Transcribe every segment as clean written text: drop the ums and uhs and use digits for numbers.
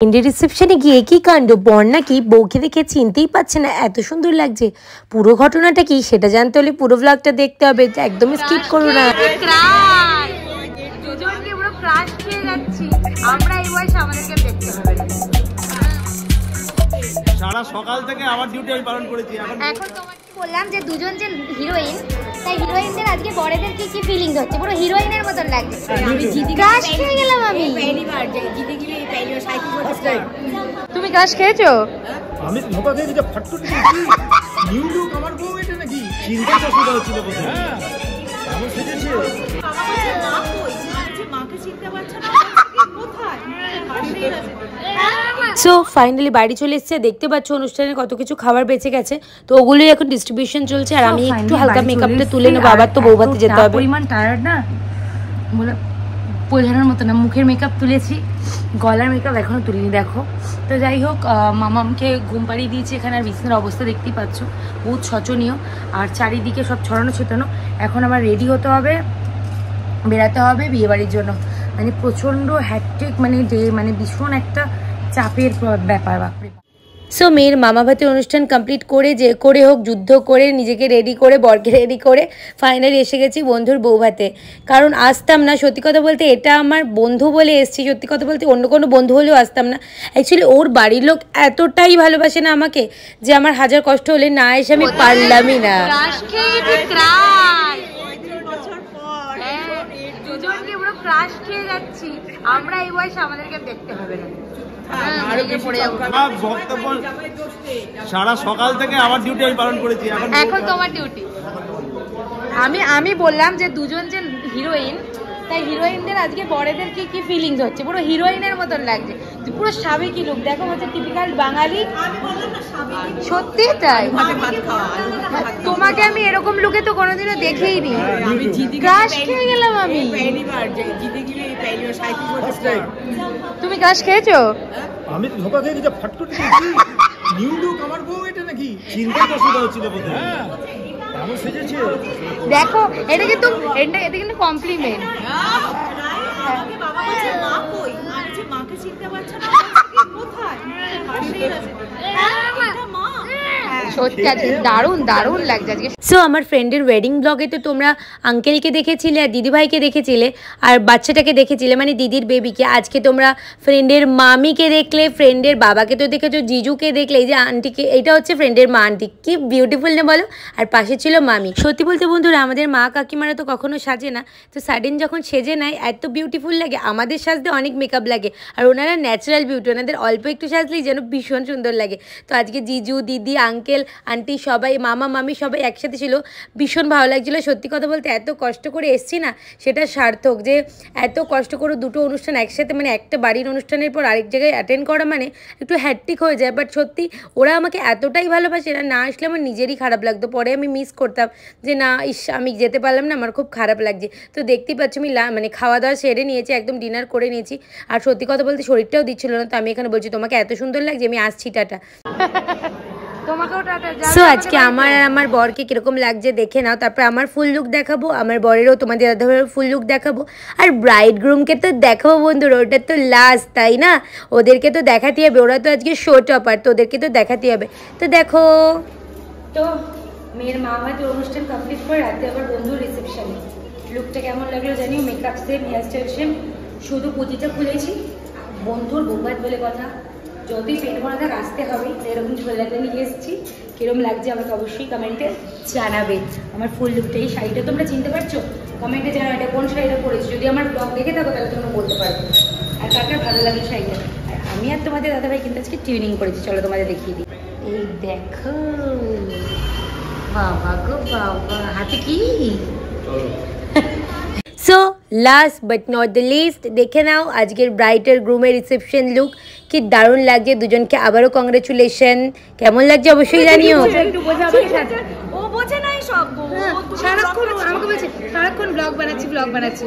ফ্রেন্ডের রিসেপশনে গিয়ে কি কাণ্ড, বর নাকি বউকে দেখে চিনতেই পারছে না, এত সুন্দর লাগছে। পুরো ঘটনাটা কি সেটা জানতে হলে পুরো ব্লগটা দেখতে হবে, একদম স্কিপ করো না। সারা সকাল থেকে আমার ডিউটি আমি পালন করেছি। এখন তোমাকে বললাম যে দুজন যে হিরোইন, তাই হিরোইনদের আজকে বড়দের কি কি ফিলিংস হচ্ছে, পুরো হিরোইনের মতন লাগছে। আমি জিতে ক্রাশ খেয়ে গেলাম। আমি পহলি বার জিতে গেলে পহলি বার সাইকেল করতে। তুমি ক্রাশ খেয়েছো? আমি ধোকা খেয়ে যে ফটফট নিউ লুক আমার বউ এটা নাকি চিন্তা অসুবিধা হচ্ছিল বলতে। হ্যাঁ আমি সেজেছি মাকে চিনতে পারছ না কোথায়। সো ফাইনালি বাড়ি চলে এসেছে, দেখতে পাচ্ছ অনুষ্ঠানে কত কিছু খাবার বেঁচে গেছে, তো ওগুলোই এখন ডিস্ট্রিবিউশন চলছে। আর আমি একটু হালকা মেকআপটা তুলে নেবো, আবার তো বৌভাতে যেতে হবে। পরিমাণ টায়ার্ড না বলে বোঝানোর মতো না। মুখের মেকআপ তুলেছি, গলার মেকআপ এখনো তুলিনি দেখো। তো যাই হোক, মামামকে ঘুম পাড়িয়ে দিয়েছি এখানে। আর বিছানার অবস্থা দেখতেই পাচ্ছ, বহুত শোচনীয়। আর চারিদিকে সব ছড়ানো ছিটানো। এখন আবার রেডি হতে হবে, বেরাতে হবে বিয়েবাড়ির জন্য। মানে প্রচণ্ড হ্যাট্রিক, মানে ভীষণ একটা চাপের ব্যাপার। বাপরে। সো মেয়ের মামা ভাতের অনুষ্ঠান কমপ্লিট করে যে করে হোক যুদ্ধ করে নিজেকে রেডি করে বরকে রেডি করে ফাইনালি এসে গেছি বন্ধুর বউ ভাতে। কারণ আসতাম না, সত্যি কথা বলতে এটা আমার বন্ধু বলে এসছি। সত্যি কথা বলতে অন্য কোনো বন্ধু হলেও আসতাম না। অ্যাকচুয়ালি ওর বাড়ির লোক এতটাই ভালোবাসে না আমাকে, যে আমার হাজার কষ্ট হলে না এসে আমি পারলামই না। আমরা এই বয়সে আমাদেরকে দেখতে হবে না। সারা সকাল থেকে আমার ডিউটি আমি পালন করেছি। এখন তোমার ডিউটি। আমি বললাম যে দুজন যে হিরোইন, তাই হিরোইনদের আজকে বড়দের কি কি ফিলিংস হচ্ছে, পুরো হিরোইনের মতন লাগছে। পুরো সাবেকি লুক দেখো, হচ্ছে টিপিক্যাল বাঙালি। সত্যি তাই, তোমাকে আমি এরকম লুকে তো কোনোদিনও দেখেই নি। ক্রাশ খেয়ে গেলাম আমি। তুমি ক্রাশ খেয়েছো? আমি ধোকা খেয়ে যে ফটফট নিউ লুক আমার বউ এটা নাকি চিন্তা অসুবিধা হচ্ছিল বলতে। হ্যাঁ আমি সেজেছি দেখো, এটা কিন্তু কমপ্লিমেন্ট। মাকে চিনতে পারছ না কোথায়। সত্যি আজকে দারুণ দারুণ লাগছে আজকে। সো আমার ফ্রেন্ডের ওয়েডিং ব্লগে তো তোমরা আঙ্কেলকে দেখেছিলে আর দিদিভাইকে দেখেছিলে আর বাচ্চাটাকে দেখেছিলে, মানে দিদির বেবিকে। আজকে তোমরা ফ্রেন্ডের মামিকে দেখলে, ফ্রেন্ডের বাবাকে তো দেখেছো, জিজুকে দেখলে, এই যে আন্টিকে, এটা হচ্ছে ফ্রেন্ডের মা। আন্টি কি বিউটিফুল না বলো? আর পাশে ছিল মামি। সত্যি বলতে বন্ধুরা, আমাদের মা কাকিমারা তো কখনো সাজে না, তো সাডেন যখন সেজে নেয় এত বিউটিফুল লাগে। আমাদের সাজতে অনেক মেকআপ লাগে, আর ওনারা ন্যাচারাল বিউটি, ওনাদের অল্প একটু সাজলেই যেন ভীষণ সুন্দর লাগে। তো আজকে জিজু, দিদি, আঙ্কেল, আন্টি সবাই, মামা, মামি সবাই একসাথে ছিল, ভীষণ ভালো লাগছিলো। সত্যি কথা বলতে এত কষ্ট করে এসছি না, সেটা সার্থক। যে এত কষ্ট করে দুটো অনুষ্ঠান একসাথে, মানে একটা বাড়ির অনুষ্ঠানের পর আরেক জায়গায় অ্যাটেন্ড করা মানে একটু হ্যাট্রিক হয়ে যায়। বাট সত্যি ওরা আমাকে এতটাই ভালোবাসে, না আসলে আমার নিজেরই খারাপ লাগতো। পরে আমি মিস করতাম যে না, আমি যেতে পারলাম না, আমার খুব খারাপ লাগছে। তো দেখতেই পাচ্ছ আমি মানে খাওয়া দাওয়া সেরে নিয়েছি, একদম ডিনার করে নিয়েছি। আর সত্যি কথা বলতে শরীরটাও দিচ্ছিল না, তো আমি এখানে বলছি তোমাকে এত সুন্দর লাগছে, আমি আসছি, টাটা। সো আজকে আমার বরকে কিরকম লাগছে দেখে নাও, তারপর আমার ফুল লুক দেখাবো, আমার বরেরও তোমাদের দাদাভাইয়ের ফুল লুক দেখাবো, আর ব্রাইড গ্রুমকে তো দেখাবো বন্ধুরা। ওটা তো লাস্ট, তাই না? ওদেরকে তো দেখাতে হবে, ওরা তো আজকে শো টপার, তো ওদেরকে তো দেখাতে হবে। তো দেখো, তো মেয়ের মা ভাতের অনুষ্ঠান কমপ্লিট করে রাতে আবার বন্ধুর রিসেপশনে। লুকটা কেমন লাগলো জানিও, makeup same, hair style same, শুধু পুঁজিটা খুলেছি। বন্ধুর বৌভাত বলে কথা, যতই পেট ভরা থাক আসতে হবে। এরকম ঝোলাটা নিয়ে এসেছি, কিরম লাগছে আমাকে অবশ্যই কমেন্টে জানাবে। আমার ফুল লুকটা, এই শাড়িটা তোমরা চিনতে পারছো? কমেন্টে জানাবে এটা কোন শাড়িটা পরেছি। যদি আমার ব্লগ দেখে থাকো তাহলে তোমরা বলতে পারবে আর কাকে ভালো লাগে শাড়িটা। আর আমি আর তোমাদের দাদাভাই কিন্তু আজকে টিউনিং করেছি, চলো তোমাদের দেখিয়ে দিই। এই দেখো, বাবা গো বাবা, হাতে কি। So last but not the least, দেখে নাও আজকের ব্রাইড আর গ্রুমের রিসেপশন লুক, কি দারুণ লাগছে। দুজনকে আবারও কংগ্রেচুলেশন। কেমন লাগছে অবশ্যই জানিও। ও বোঝে নাই সব, সারাক্ষণ আমাকে বলছে সারাক্ষণ ব্লগ বানাচ্ছি।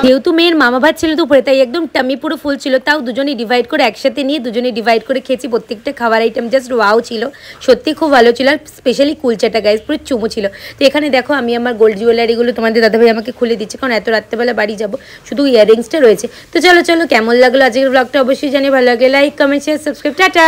যেহেতু মেয়ের মামা ভাত ছিল দুপুরে, তাই একদম টামি পুরো ফুল ছিল। তাও দুজনে ডিভাইড করে একসাথে নিয়ে দুজনে ডিভাইড করে খেয়েছি। প্রত্যেকটা খাবার আইটেম জাস্ট ওয়াও ছিল, সত্যি খুব ভালো ছিল। আর স্পেশালি কুলচাটা গাইস পুরো চুমু ছিল। তো এখানে দেখো আমি আমার গোল্ড জুয়েলারিগুলো তোমাদের দাদাভাই আমাকে খুলে দিচ্ছে, কারণ এত রাত্রেবেলা বাড়ি যাবো, শুধু ইয়াররিংসটা রয়েছে। তো চলো কেমন লাগলো আজকের ব্লগটা অবশ্যই জানিয়ে, ভালো লাগে like comment share subscribe, tata.